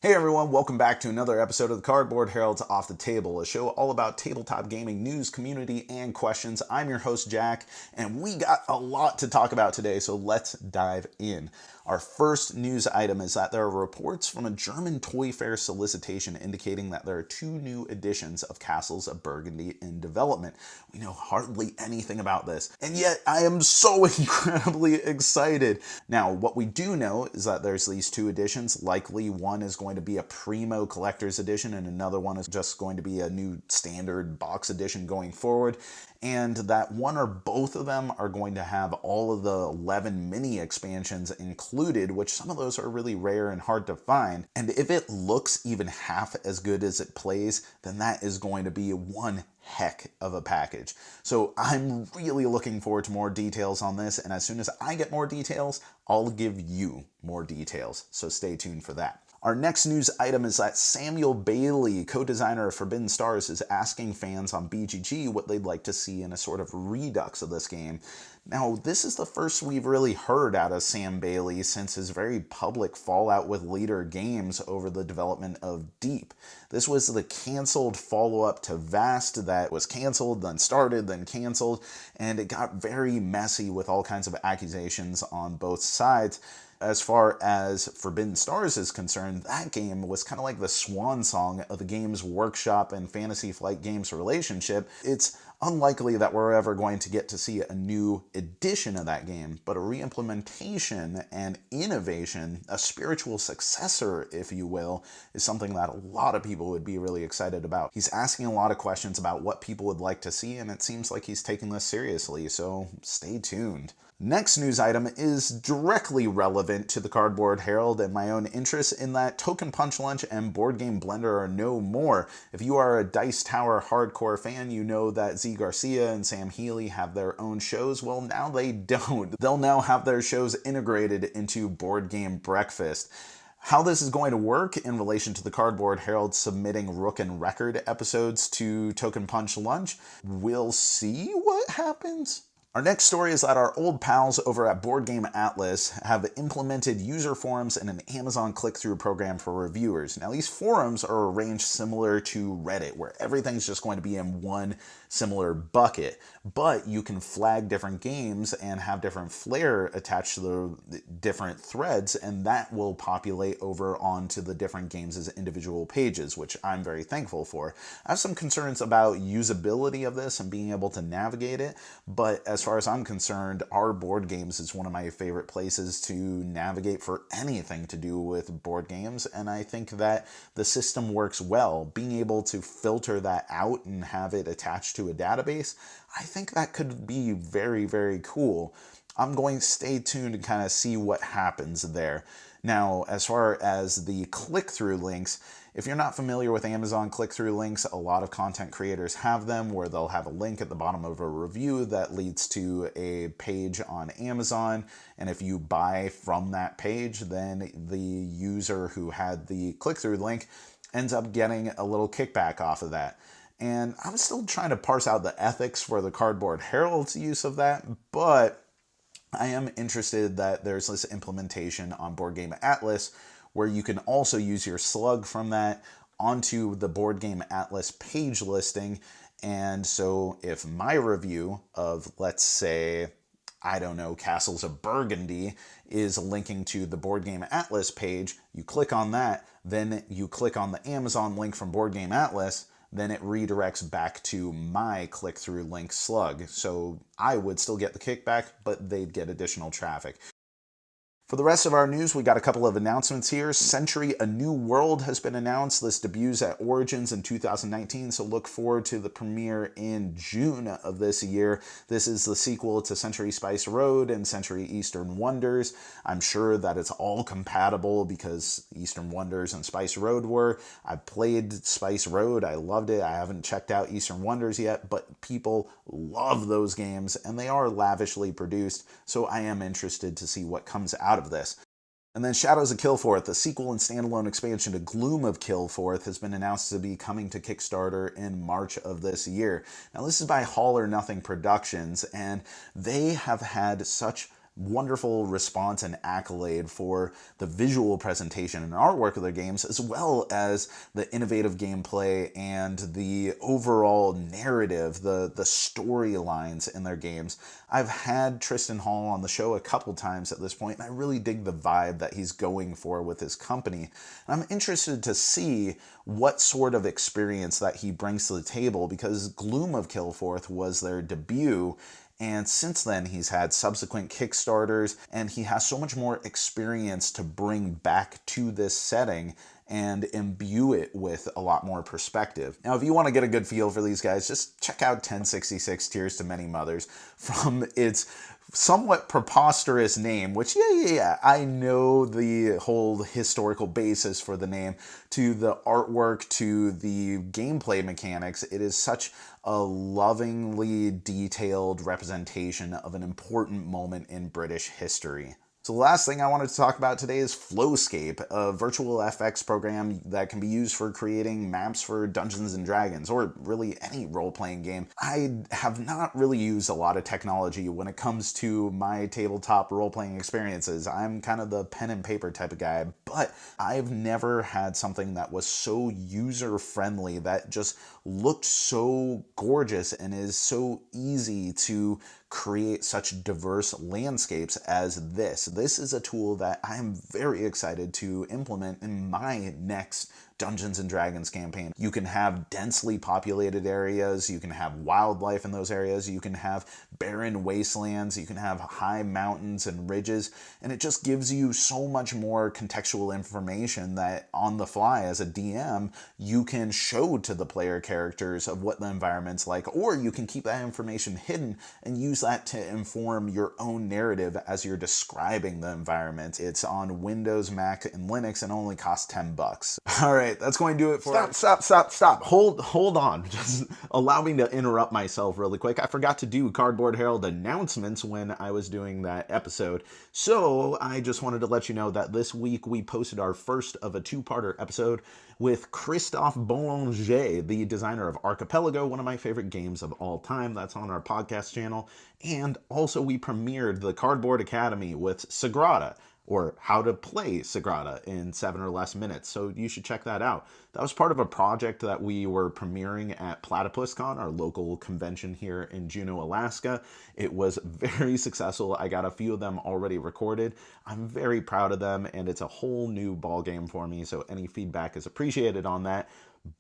Hey everyone, welcome back to another episode of the Cardboard Herald's Off the Table, a show all about tabletop gaming news, community, and questions. I'm your host, Jack, and we got a lot to talk about today, so let's dive in. Our first news item is that there are reports from a German toy fair solicitation indicating that there are 2 new editions of Castles of Burgundy in development. We know hardly anything about this, and yet I am so incredibly excited. Now, what we do know is that there's these 2 editions. Likely one is going to be a Primo Collector's Edition, and another one is just going to be a new standard box edition going forward. And that one or both of them are going to have all of the 11 mini expansions included, which some of those are really rare and hard to find. And if it looks even half as good as it plays, then that is going to be one heck of a package. So I'm really looking forward to more details on this, and as soon as I get more details, I'll give you more details. So stay tuned for that. Our next news item is that Samuel Bailey, co-designer of Forbidden Stars, is asking fans on BGG what they'd like to see in a sort of redux of this game. Now, this is the first we've really heard out of Sam Bailey since his very public fallout with Leader Games over the development of Deep. This was the canceled follow-up to Vast that was canceled, then started, then canceled, and it got very messy with all kinds of accusations on both sides. As far as Forbidden Stars is concerned, that game was kind of like the swan song of the Games Workshop and Fantasy Flight Games relationship. It's unlikely that we're ever going to get to see a new edition of that game, but a re-implementation and innovation, a spiritual successor, if you will, is something that a lot of people would be really excited about. He's asking a lot of questions about what people would like to see, and it seems like he's taking this seriously, so stay tuned. Next news item is directly relevant to the Cardboard Herald and my own interests in that Token Punch Lunch and Board Game Blender are no more. If you are a Dice Tower hardcore fan, you know that Z Garcia and Sam Healy have their own shows. Well, now they don't. They'll now have their shows integrated into Board Game Breakfast. How this is going to work in relation to the Cardboard Herald submitting Rook and Record episodes to Token Punch Lunch, we'll see what happens. Our next story is that our old pals over at Board Game Atlas have implemented user forums and an Amazon click-through program for reviewers. Now, these forums are arranged similar to Reddit, where everything's just going to be in one similar bucket, but you can flag different games and have different flair attached to the different threads, and that will populate over onto the different games as individual pages, which I'm very thankful for. I have some concerns about usability of this and being able to navigate it, but as far as I'm concerned, our board games is one of my favorite places to navigate for anything to do with board games, and I think that the system works well. Being able to filter that out and have it attached to a database, I think that could be very, very cool. I'm going to stay tuned and kind of see what happens there. Now, as far as the click-through links, if you're not familiar with Amazon click-through links, a lot of content creators have them where they'll have a link at the bottom of a review that leads to a page on Amazon, and if you buy from that page, then the user who had the click-through link ends up getting a little kickback off of that. And I'm still trying to parse out the ethics for the Cardboard Herald's use of that, but I am interested that there's this implementation on Board Game Atlas where you can also use your slug from that onto the Board Game Atlas page listing. And so if my review of, let's say, I don't know, Castles of Burgundy is linking to the Board Game Atlas page, you click on that, then you click on the Amazon link from Board Game Atlas, then it redirects back to my click-through link slug. So I would still get the kickback, but they'd get additional traffic. For the rest of our news, we got a couple of announcements here. Century: A New World has been announced. This debuts at Origins in 2019, so look forward to the premiere in June of this year. This is the sequel to Century Spice Road and Century Eastern Wonders. I'm sure that it's all compatible because Eastern Wonders and Spice Road were. I played Spice Road. I loved it. I haven't checked out Eastern Wonders yet, but people love those games, and they are lavishly produced, so I am interested to see what comes out of this. And then Shadows of Kilforth, the sequel and standalone expansion to Gloom of Kilforth, has been announced to be coming to Kickstarter in March of this year. Now, this is by All or Nothing Productions, and they have had such wonderful response and accolade for the visual presentation and artwork of their games, as well as the innovative gameplay and the overall narrative, the storylines in their games. I've had Tristan Hall on the show a couple times at this point, and I really dig the vibe that he's going for with his company. And I'm interested to see what sort of experience that he brings to the table, because Gloom of Kilforth was their debut, and since then he's had subsequent Kickstarters, and he has so much more experience to bring back to this setting and imbue it with a lot more perspective. Now, if you want to get a good feel for these guys, just check out 1066 Tears to Many Mothers. From its somewhat preposterous name, which, I know the whole historical basis for the name, to the artwork, to the gameplay mechanics, it is such a lovingly detailed representation of an important moment in British history. So the last thing I wanted to talk about today is Flowscape, a virtual FX program that can be used for creating maps for Dungeons & Dragons, or really any role-playing game. I have not really used a lot of technology when it comes to my tabletop role-playing experiences. I'm kind of the pen and paper type of guy, but I've never had something that was so user-friendly, that just looked so gorgeous and is so easy to create such diverse landscapes as this. This is a tool that I'm very excited to implement in my next Dungeons & Dragons campaign. You can have densely populated areas, you can have wildlife in those areas, you can have barren wastelands, you can have high mountains and ridges, and it just gives you so much more contextual information that on the fly as a DM, you can show to the player characters of what the environment's like, or you can keep that information hidden and use that to inform your own narrative as you're describing the environment. It's on Windows, Mac, and Linux, and only costs $10. All right, that's going to do it for Stop. Hold on. Just allow me to interrupt myself really quick. I forgot to do Cardboard Herald announcements when I was doing that episode. So I just wanted to let you know that this week we posted our first of a two-parter episode with Chrisophe Boelinger, the designer of Archipelago, one of my favorite games of all time. That's on our podcast channel. And also we premiered the Cardboard Academy with Sagrada, or how to play Sagrada in 7 or less minutes. So you should check that out. That was part of a project that we were premiering at PlatypusCon, our local convention here in Juneau, Alaska. It was very successful. I got a few of them already recorded. I'm very proud of them, and it's a whole new ball game for me, so any feedback is appreciated on that.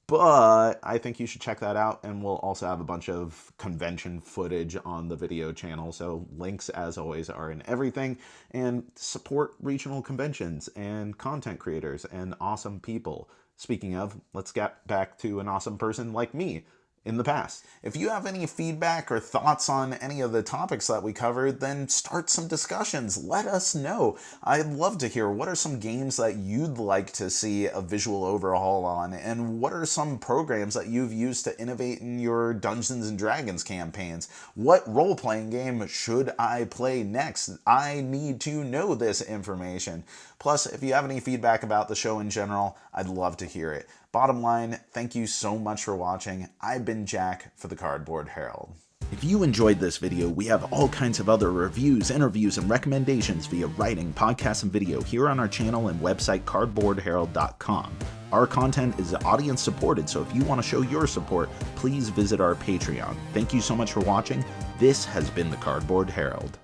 But I think you should check that out, and we'll also have a bunch of convention footage on the video channel, so links, as always, are in everything. And support regional conventions and content creators and awesome people. Speaking of, let's get back to an awesome person like me in the past. If you have any feedback or thoughts on any of the topics that we covered, then start some discussions. Let us know. I'd love to hear what are some games that you'd like to see a visual overhaul on, and what are some programs that you've used to innovate in your Dungeons & Dragons campaigns. What role-playing game should I play next? I need to know this information. Plus, if you have any feedback about the show in general, I'd love to hear it. Bottom line, thank you so much for watching. I've been Jack for the Cardboard Herald. If you enjoyed this video, we have all kinds of other reviews, interviews, and recommendations via writing, podcasts, and video here on our channel and website cardboardherald.com. Our content is audience supported, so if you want to show your support, please visit our Patreon. Thank you so much for watching. This has been the Cardboard Herald.